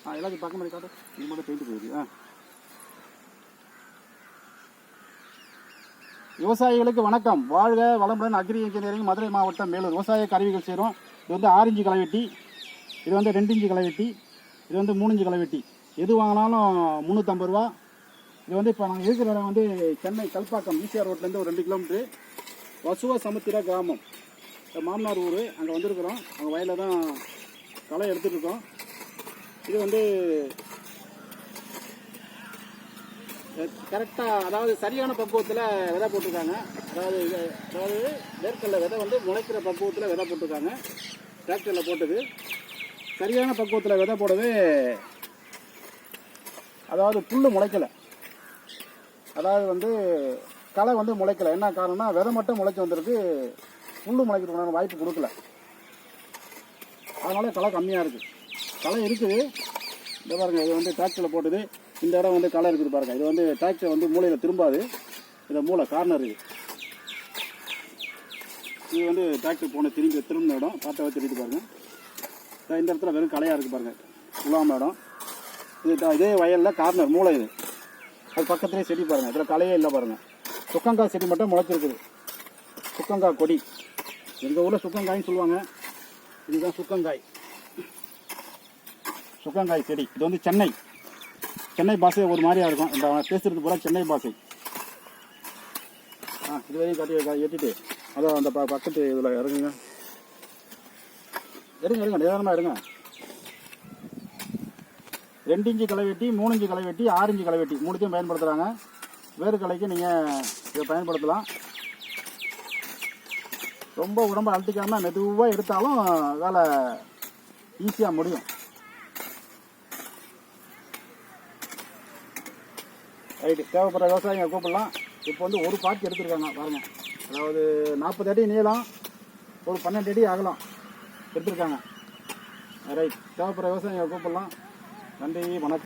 எல்லாத்தையும் பக்கம் மாதிரி காட்டு. இது மட்டும் பெயிண்ட் போகுது. விவசாயிகளுக்கு வணக்கம். வாழ்க வளமுடன். அக்ரி இன்ஜினியரிங், மதுரை மாவட்டம், மேலூர். விவசாய கருவிகள் செய்கிறோம். இது வந்து 6 இன்ச்சு களைவெட்டி, இது வந்து 2 இன்ச்சு களைவெட்டி, இது வந்து 3 இன்ச்சு களைவெட்டி. எது வாங்கினாலும் 350 ரூபா. இது வந்து இப்போ நாங்கள் இருக்கிற இடம் வந்து சென்னை கல்பாக்கம் ஈசிஆர் ரோட்லேருந்து ஒரு 2 கிலோமீட்டரு. வசுவ சமுத்திர கிராமம், மாமனார் ஊர். அங்கே வந்திருக்கிறோம். அங்கே வயலில் தான் களை எடுத்துகிட்ருக்கோம். இது வந்து கரெக்டாக, அதாவது சரியான பக்குவத்தில் விதை போட்டிருக்காங்க. அதாவது வேர்க்கடலை விதை வந்து முளைக்கிற பக்குவத்தில் விதை போட்டிருக்காங்க. டிராக்டரில் போட்டது சரியான பக்குவத்தில் விதை போடவே, அதாவது புல் முளைக்கலை, அதாவது வந்து களை வந்து முளைக்கலை. என்ன காரணம்னா விதை மட்டும் முளைச்சி வந்திருக்கு, புல் முளைக்கிறதுக்கான வாய்ப்பு கொடுக்கல. அதனால களை கம்மியாக இருக்குது. களை இருக்குது. இந்த பாருங்கள், இது வந்து டிராக்டரில் போட்டது. இந்த இடம் வந்து களை இருக்குது பாருங்கள். இது வந்து டிராக்டர் வந்து மூலையில் திரும்பாது. இந்த மூளை கார்னர் இருக்குது. இது வந்து டிராக்டர் போன திரும்பின இடம். பார்த்தா தெரியுது பாருங்கள். இந்த இடத்துல வெறும் களையாக இருக்குது பாருங்கள், உலாம இடம். இதே வயலில் கார்னர் மூளை இது. அது பக்கத்துலேயே செடி பாருங்கள். இதில் களையே இல்லை பாருங்கள். சுக்கங்காய் செடி மட்டும் முளைச்சிருக்குது. சுக்கங்காய் கொடி. எங்கள் ஊரில் சுக்கங்காய்ன்னு சொல்லுவாங்க. இதுதான் சுக்கங்காய். சுக்கங்காய் செடி. இது வந்து சென்னை பாசை ஒரு மாதிரியாக இருக்கும். இந்த பேசுறது பூரா சென்னை பாசை. இது வரையும் கட்டி எட்டிட்டு அதான் அந்த பக்கத்து இதில் இறங்குங்க. எடுங்க நிதானமாக எடுங்க. 2 இன்ச்சு களைவெட்டி, 3 இன்ச்சு களைவெட்டி, 6 இன்ச்சு களைவெட்டி, 3த்தையும் பயன்படுத்துகிறாங்க. வேறு களைக்கு நீங்கள் இதை பயன்படுத்தலாம். ரொம்ப உடம்பை அழுத்திக்காமல் மெதுவாக எடுத்தாலும் வேலை ஈஸியாக முடியும். ரைட்டு. தேவைப்படுற விவசாயிங்க கூப்பிடலாம். இப்போ வந்து ஒரு பாத்தி எடுத்துருக்காங்க பாருங்கள். அதாவது 40 அடி நீளம், ஒரு 12 அடி அகலம் எடுத்துருக்காங்க. ரைட். தேவைப்படுற விவசாயிங்க கூப்பிடலாம். நன்றி, வணக்கம்.